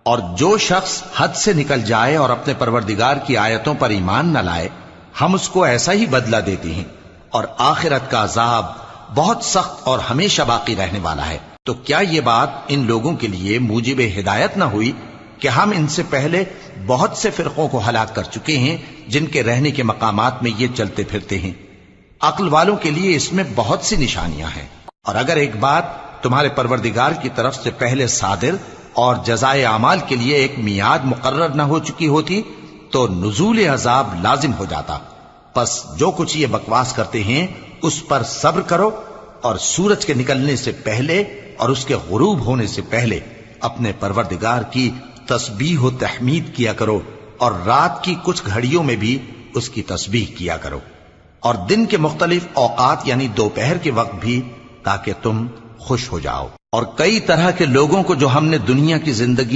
اور جو شخص حد سے نکل جائے اور اپنے پروردگار کی آیتوں پر ایمان نہ لائے ہم اس کو ایسا ہی بدلہ دیتے ہیں، اور آخرت کا عذاب بہت سخت اور ہمیشہ باقی رہنے والا ہے۔ تو کیا یہ بات ان لوگوں کے لیے موجب ہدایت نہ ہوئی کہ ہم ان سے پہلے بہت سے فرقوں کو ہلاک کر چکے ہیں جن کے رہنے کے مقامات میں یہ چلتے پھرتے ہیں؟ عقل والوں کے لیے اس میں بہت سی نشانیاں ہیں۔ اور اگر ایک بات تمہارے پروردگار کی طرف سے پہلے صادر اور جزائے اعمال کے لیے ایک میعاد مقرر نہ ہو چکی ہوتی تو نزول عذاب لازم ہو جاتا۔ پس جو کچھ یہ بکواس کرتے ہیں اس پر صبر کرو، اور سورج کے نکلنے سے پہلے اور اس کے غروب ہونے سے پہلے اپنے پروردگار کی تسبیح و تحمید کیا کرو، اور رات کی کچھ گھڑیوں میں بھی اس کی تسبیح کیا کرو، اور دن کے مختلف اوقات یعنی دوپہر کے وقت بھی، تاکہ تم خوش ہو جاؤ۔ اور کئی طرح کے لوگوں کو جو ہم نے دنیا کی زندگی